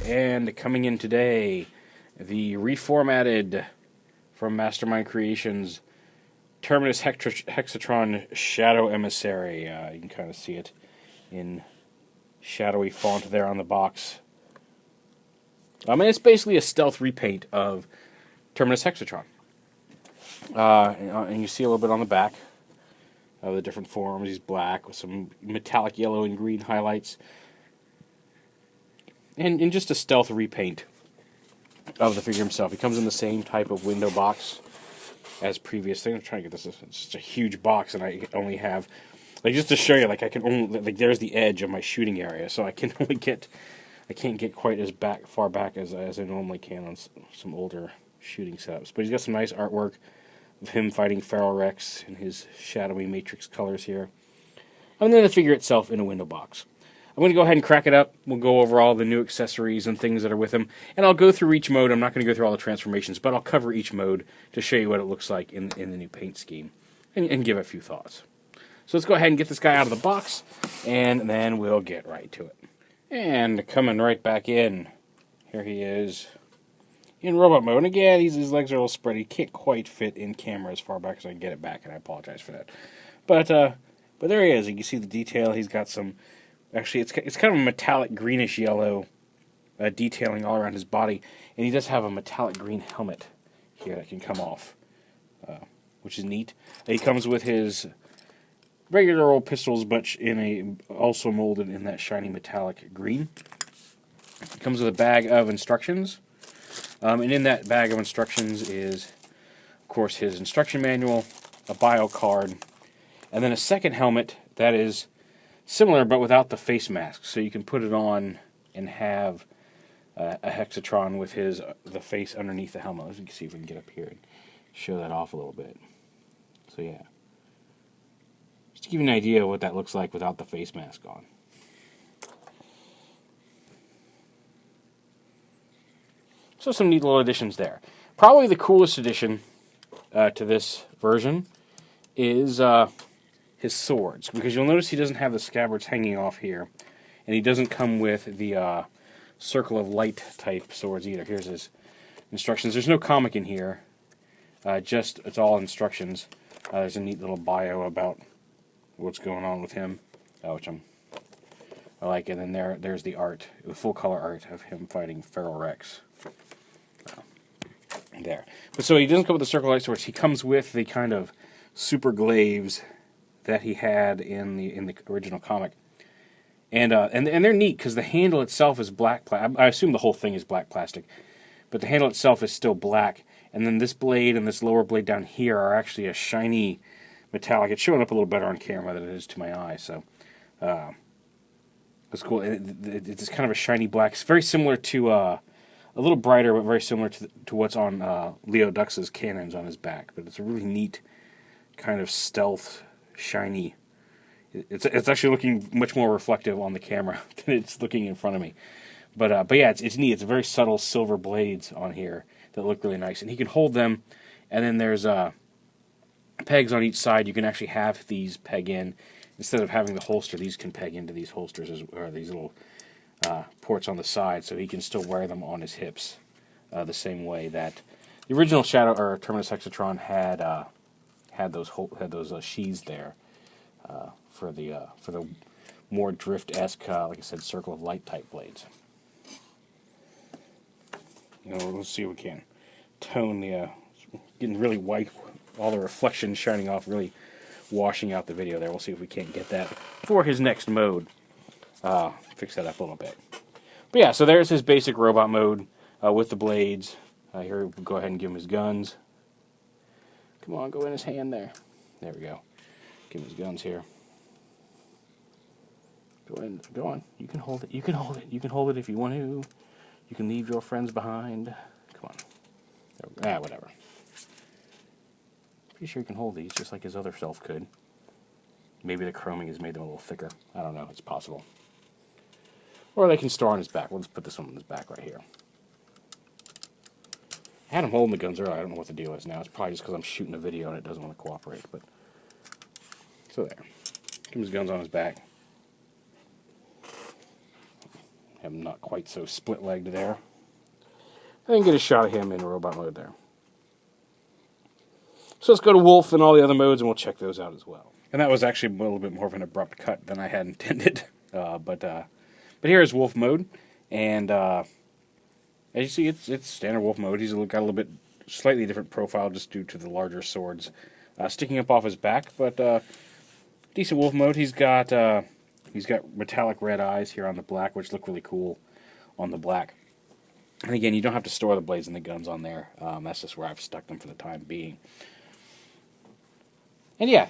and coming in today, the Reformatted from Mastermind Creations Terminus Hexatron Shadow Emissary. You can kind of see it in shadowy font there on the box. And it's basically a stealth repaint of Terminus Hexatron. And you see a little bit on the back of the different forms. He's black with some metallic yellow and green highlights. And just a stealth repaint of the figure himself. He comes in the same type of window box as previous things. I'm trying to get this. It's just a huge box, and I only have, like, just to show you, like, I can only, like, there's the edge of my shooting area, so I can only get, I can't get quite as far back as I normally can on some older shooting setups. But he's got some nice artwork of him fighting Feral Rex in his shadowy matrix colors here. And then the figure itself in a window box. I'm going to go ahead and crack it up. We'll go over all the new accessories and things that are with him. And I'll go through each mode. I'm not going to go through all the transformations, but I'll cover each mode to show you what it looks like in the new paint scheme and give a few thoughts. So let's go ahead and get this guy out of the box, and then we'll get right to it. And coming right back in, here he is in robot mode. And again, his legs are a little spread. He can't quite fit in camera as far back as I can get it back, and I apologize for that. But there he is. You can see the detail. He's got some... Actually, it's kind of a metallic greenish yellow detailing all around his body, and he does have a metallic green helmet here that can come off, which is neat. He comes with his regular old pistols, but also molded in that shiny metallic green. He comes with a bag of instructions, and in that bag of instructions is, of course, his instruction manual, a bio card, and then a second helmet that is similar, but without the face mask, so you can put it on and have a Hexatron with the face underneath the helmet. Let's see if we can get up here and show that off a little bit. So yeah, just to give you an idea of what that looks like without the face mask on. So some neat little additions there. Probably the coolest addition to this version is his swords, because you'll notice he doesn't have the scabbards hanging off here, and he doesn't come with the circle of light type swords either. Here's his instructions. There's no comic in here, it's all instructions. There's a neat little bio about what's going on with him, which I like. And then there's the art, the full color art of him fighting Feral Rex. There. But so he doesn't come with the circle of light swords. He comes with the kind of super glaives that he had in the original comic, and they're neat because the handle itself is black. I assume the whole thing is black plastic, but the handle itself is still black. And then this blade and this lower blade down here are actually a shiny metallic. It's showing up a little better on camera than it is to my eye, so it's cool. It's kind of a shiny black. It's very similar to a little brighter, but very similar to what's on Leo Dux's cannons on his back. But it's a really neat kind of stealth, shiny. It's actually looking much more reflective on the camera than it's looking in front of me. But yeah, it's neat. It's very subtle silver blades on here that look really nice, and he can hold them. And then there's pegs on each side. You can actually have these peg in instead of having the holster. These can peg into these holsters or these little ports on the side, so he can still wear them on his hips the same way that the original Shadow or Terminus Hexatron had those sheaths there for the more drift-esque, like I said, circle of light type blades. Let's see if we can tone the getting really white, all the reflections shining off, really washing out the video there. We'll see if we can't get that for his next mode. Fix that up a little bit. But yeah, so there's his basic robot mode with the blades. Here we'll go ahead and give him his guns. Come on, go in his hand there. There we go. Give him his guns here. Go on. You can hold it. You can hold it. You can hold it if you want to. You can leave your friends behind. Come on. Whatever. Pretty sure you can hold these just like his other self could. Maybe the chroming has made them a little thicker. I don't know. It's possible. Or they can store on his back. We'll just put this one on his back right here. I had him holding the guns earlier. I don't know what the deal is now. It's probably just because I'm shooting a video and it doesn't want to cooperate. But so there. Give him his guns on his back. have him not quite so split-legged there. And then get a shot of him in robot mode there. So let's go to Wolf and all the other modes, and we'll check those out as well. And that was actually a little bit more of an abrupt cut than I had intended. But here is Wolf mode, and as you see, it's standard Wolf mode. He's got a little bit slightly different profile just due to the larger swords sticking up off his back, but decent Wolf mode. He's got metallic red eyes here on the black, which look really cool on the black. And again, you don't have to store the blades and the guns on there. That's just where I've stuck them for the time being. And yeah,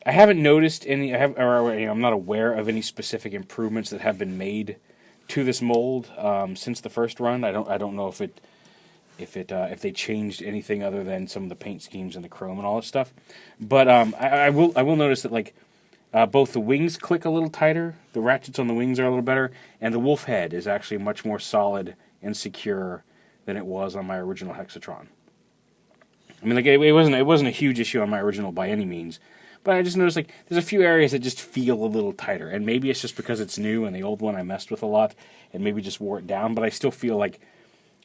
I haven't noticed any. I'm not aware of any specific improvements that have been made to this mold since the first run. I don't know if they changed anything other than some of the paint schemes and the chrome and all that stuff. But I will notice that like both the wings click a little tighter, the ratchets on the wings are a little better, and the wolf head is actually much more solid and secure than it was on my original Hexatron. I mean, like it wasn't a huge issue on my original by any means, but I just noticed like there's a few areas that just feel a little tighter, and maybe it's just because it's new and the old one I messed with a lot and maybe just wore it down. But I still feel like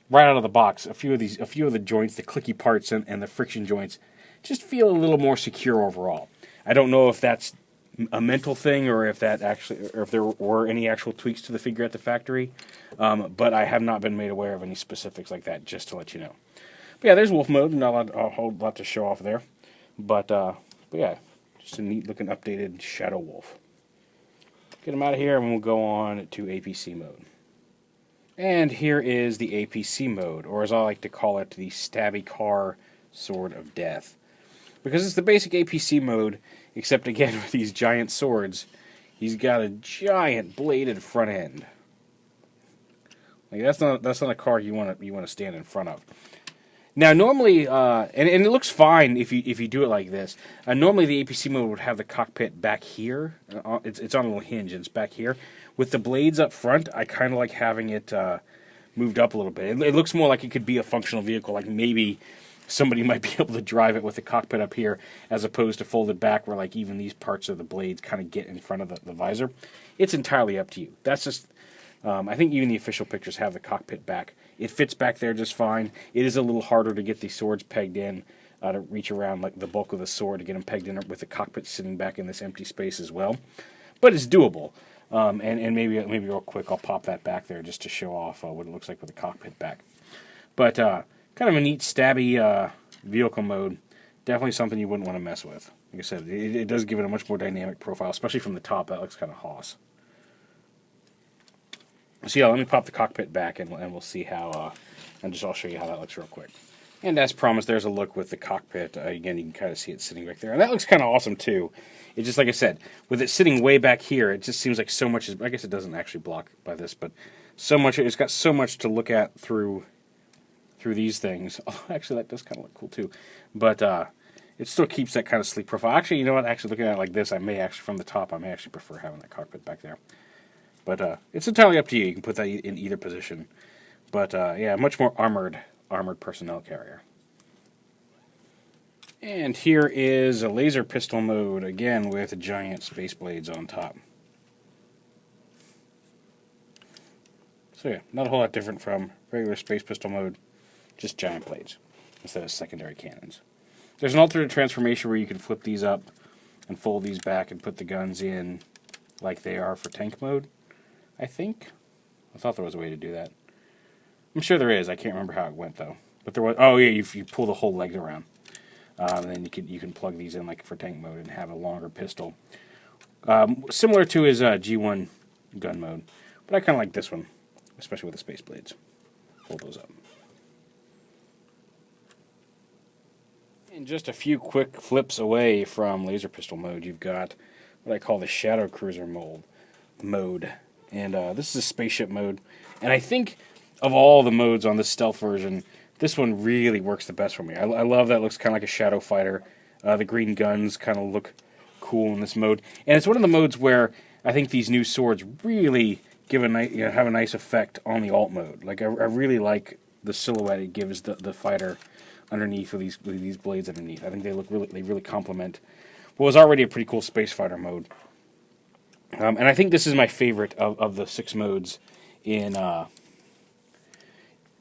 right out of the box, a few of the joints, the clicky parts and the friction joints, just feel a little more secure overall. I don't know if that's a mental thing or if there were any actual tweaks to the figure at the factory, but I have not been made aware of any specifics like that. Just to let you know. But yeah, there's Wolf mode. Not a whole lot to show off there, but yeah, just a neat looking updated Shadow Wolf. Get him out of here, and we'll go on to APC mode. And here is the APC mode, or as I like to call it, the Stabby Car Sword of Death. Because it's the basic APC mode, except again with these giant swords, he's got a giant bladed front end. Like that's not a car you want to stand in front of. Now normally, and it looks fine if you do it like this. Normally the APC mode would have the cockpit back here. It's on a little hinge and it's back here. With the blades up front, I kind of like having it moved up a little bit. It looks more like it could be a functional vehicle. Like maybe somebody might be able to drive it with the cockpit up here, as opposed to folded back, where like even these parts of the blades kind of get in front of the visor. It's entirely up to you. That's just. I think even the official pictures have the cockpit back. It fits back there just fine. It is a little harder to get these swords pegged in, to reach around like the bulk of the sword to get them pegged in with the cockpit sitting back in this empty space as well. But it's doable. And maybe real quick I'll pop that back there just to show off what it looks like with the cockpit back. But kind of a neat stabby vehicle mode. Definitely something you wouldn't want to mess with. Like I said, it does give it a much more dynamic profile, especially from the top. That looks kind of hoss. So yeah, let me pop the cockpit back and we'll see how, I'll show you how that looks real quick. And as promised, there's a look with the cockpit. Again, you can kind of see it sitting back there. And that looks kind of awesome too. It's just like I said, with it sitting way back here, it just seems like so much is, I guess it doesn't actually block by this, but so much, it's got so much to look at through these things. Oh, actually, that does kind of look cool too. But it still keeps that kind of sleek profile. Actually, you know what? Actually, looking at it like this, from the top, I may actually prefer having that cockpit back there. But it's entirely up to you. You can put that in either position. But yeah, much more armored personnel carrier. And here is a laser pistol mode, again with giant space blades on top. So yeah, not a whole lot different from regular space pistol mode, just giant blades instead of secondary cannons. There's an alternate transformation where you can flip these up and fold these back and put the guns in like they are for tank mode. I think. I thought there was a way to do that. I'm sure there is. I can't remember how it went though. But there was. Oh yeah, you pull the whole legs around, and then you can plug these in like for tank mode and have a longer pistol, similar to his G1 gun mode. But I kind of like this one, especially with the space blades. Pull those up. And just a few quick flips away from laser pistol mode, you've got what I call the Shadow Cruiser mode. And this is a spaceship mode. And I think of all the modes on this stealth version, this one really works the best for me. I love that it looks kind of like a shadow fighter. The green guns kind of look cool in this mode. And it's one of the modes where I think these new swords really have a nice effect on the alt mode. Like I really like the silhouette it gives the fighter underneath with these blades underneath. I think they really complement what was already a pretty cool space fighter mode. And I think this is my favorite of the 6 modes in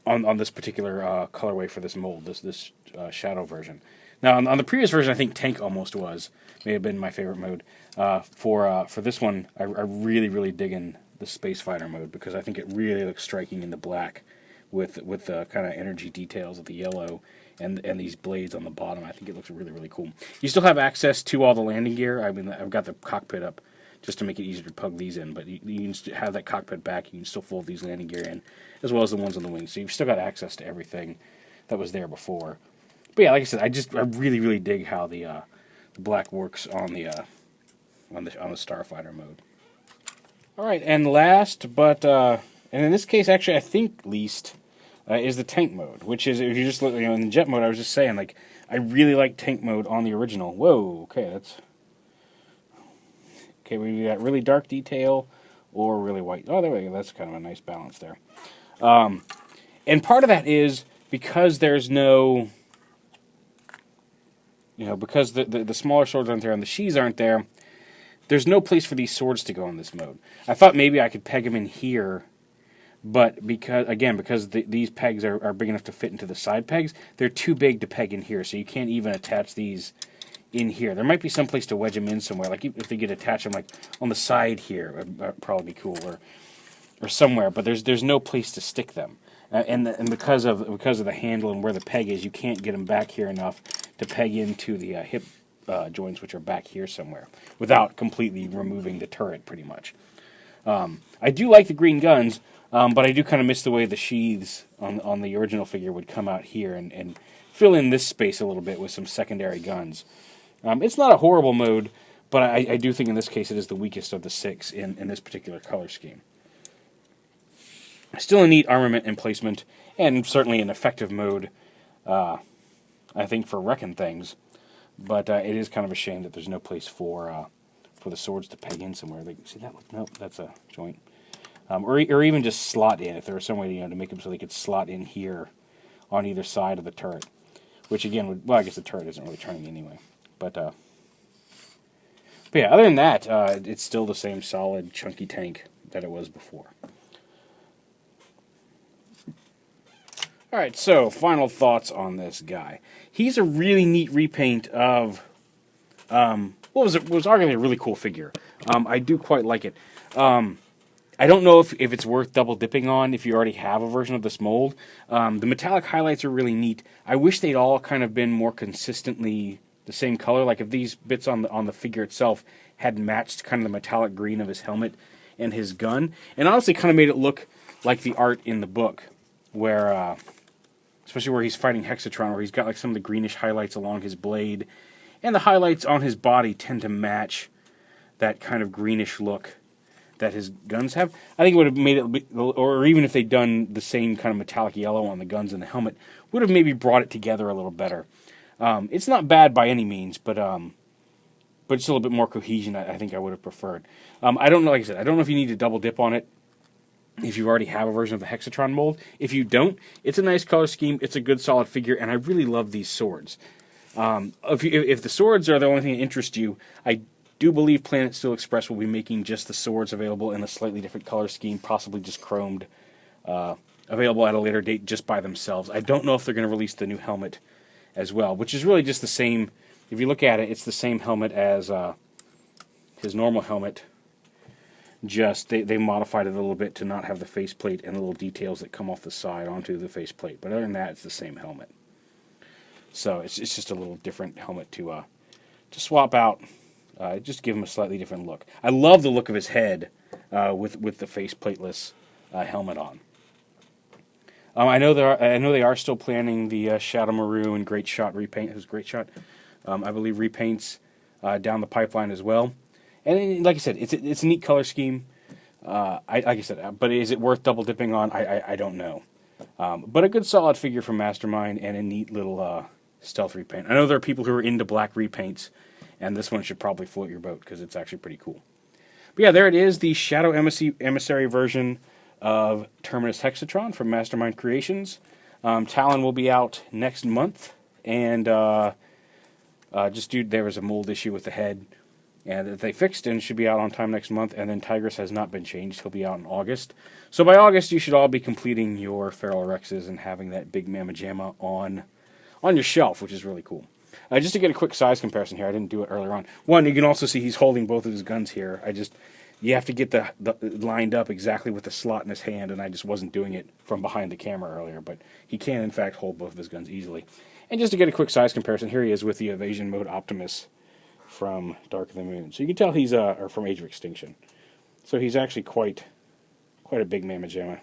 on this particular colorway for this mold, this shadow version. Now on the previous version, I think Tank almost may have been my favorite mode. For this one, I really digging the Space Fighter mode because I think it really looks striking in the black with the kind of energy details of the yellow and these blades on the bottom. I think it looks really cool. You still have access to all the landing gear. I mean, I've got the cockpit up just to make it easier to plug these in, but you can have that cockpit back. You can still fold these landing gear in, as well as the ones on the wings. So you've still got access to everything that was there before. But yeah, like I said, I really dig how the black works on the Starfighter mode. All right, and last, but and in this case, actually, I think least, is the tank mode, which is, if you just look, in the jet mode, I was just saying, like, I really like tank mode on the original. Whoa, okay, we got really dark detail or really white. Oh, there we go. That's kind of a nice balance there. And part of that is because there's no, because the smaller swords aren't there and the sheaths aren't there, there's no place for these swords to go in this mode. I thought maybe I could peg them in here, but because these pegs are big enough to fit into the side pegs, they're too big to peg in here, so you can't even attach these in here. There might be some place to wedge them in somewhere, like if they could attach them like on the side here, would probably be cool, or somewhere. But there's no place to stick them, and because of the handle and where the peg is, you can't get them back here enough to peg into the hip joints, which are back here somewhere, without completely removing the turret, pretty much. I do like the green guns, but I do kind of miss the way the sheaths on the original figure would come out here and fill in this space a little bit with some secondary guns. It's not a horrible mode, but I do think in this case it is the weakest of the 6 in this particular color scheme. Still a neat armament and placement, and certainly an effective mode, I think, for wrecking things. But it is kind of a shame that there's no place for the swords to peg in somewhere. See that? Nope, that's a joint. Or even just slot in, if there was some way to make them so they could slot in here on either side of the turret. Which again would, well, I guess the turret isn't really turning anyway. But yeah, other than that, it's still the same solid, chunky tank that it was before. Alright, so final thoughts on this guy. He's a really neat repaint of what was arguably a really cool figure. I do quite like it. I don't know if it's worth double dipping on if you already have a version of this mold. The metallic highlights are really neat. I wish they'd all kind of been more consistently the same color. Like if these bits on the figure itself had matched kind of the metallic green of his helmet and his gun, and honestly kind of made it look like the art in the book, where especially where he's fighting Hexatron, where he's got like some of the greenish highlights along his blade, and the highlights on his body tend to match that kind of greenish look that his guns have. I think it would have made it, or even if they'd done the same kind of metallic yellow on the guns and the helmet, would have maybe brought it together a little better. It's not bad by any means, but just a little bit more cohesion I think I would have preferred. I don't know, like I said, I don't know if you need to double dip on it if you already have a version of the Hexatron mold. If you don't, it's a nice color scheme, it's a good solid figure, and I really love these swords. If the swords are the only thing that interests you, I do believe Planet Steel Express will be making just the swords available in a slightly different color scheme, possibly just chromed, available at a later date just by themselves. I don't know if they're going to release the new helmet as well, which is really just the same. If you look at it, it's the same helmet as his normal helmet, just they modified it a little bit to not have the faceplate and the little details that come off the side onto the faceplate. But other than that, it's the same helmet. So it's just a little different helmet to swap out. Just give him a slightly different look. I love the look of his head with the faceplateless helmet on. I know they are still planning the Shadow Maru and Great Shot repaint. His Great Shot, I believe, repaints down the pipeline as well. And like I said, it's a neat color scheme. Like I said, but is it worth double dipping on? I don't know. But a good solid figure from Mastermind and a neat little stealth repaint. I know there are people who are into black repaints, and this one should probably float your boat because it's actually pretty cool. But yeah, there it is, the Shadow Emissary version of Terminus Hexatron from Mastermind Creations. Talon will be out next month, and there was a mold issue with the head, And if they fixed it, it should be out on time next month. And then Tigris has not been changed. He'll be out in August. So by August, you should all be completing your Feral Rexes and having that big Mamma Jamma on your shelf, which is really cool. Just to get a quick size comparison here, I didn't do it earlier on. One, you can also see he's holding both of his guns here. You have to get the lined up exactly with the slot in his hand, and I just wasn't doing it from behind the camera earlier. But he can, in fact, hold both of his guns easily. And just to get a quick size comparison, here he is with the Evasion Mode Optimus from Dark of the Moon. So you can tell he's or from Age of Extinction. So he's actually quite a big Mamma Jamma.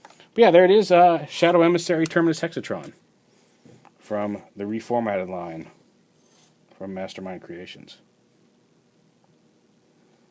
But yeah, there it is, Shadow Emissary Terminus Hexatron from the Reformatted line from Mastermind Creations.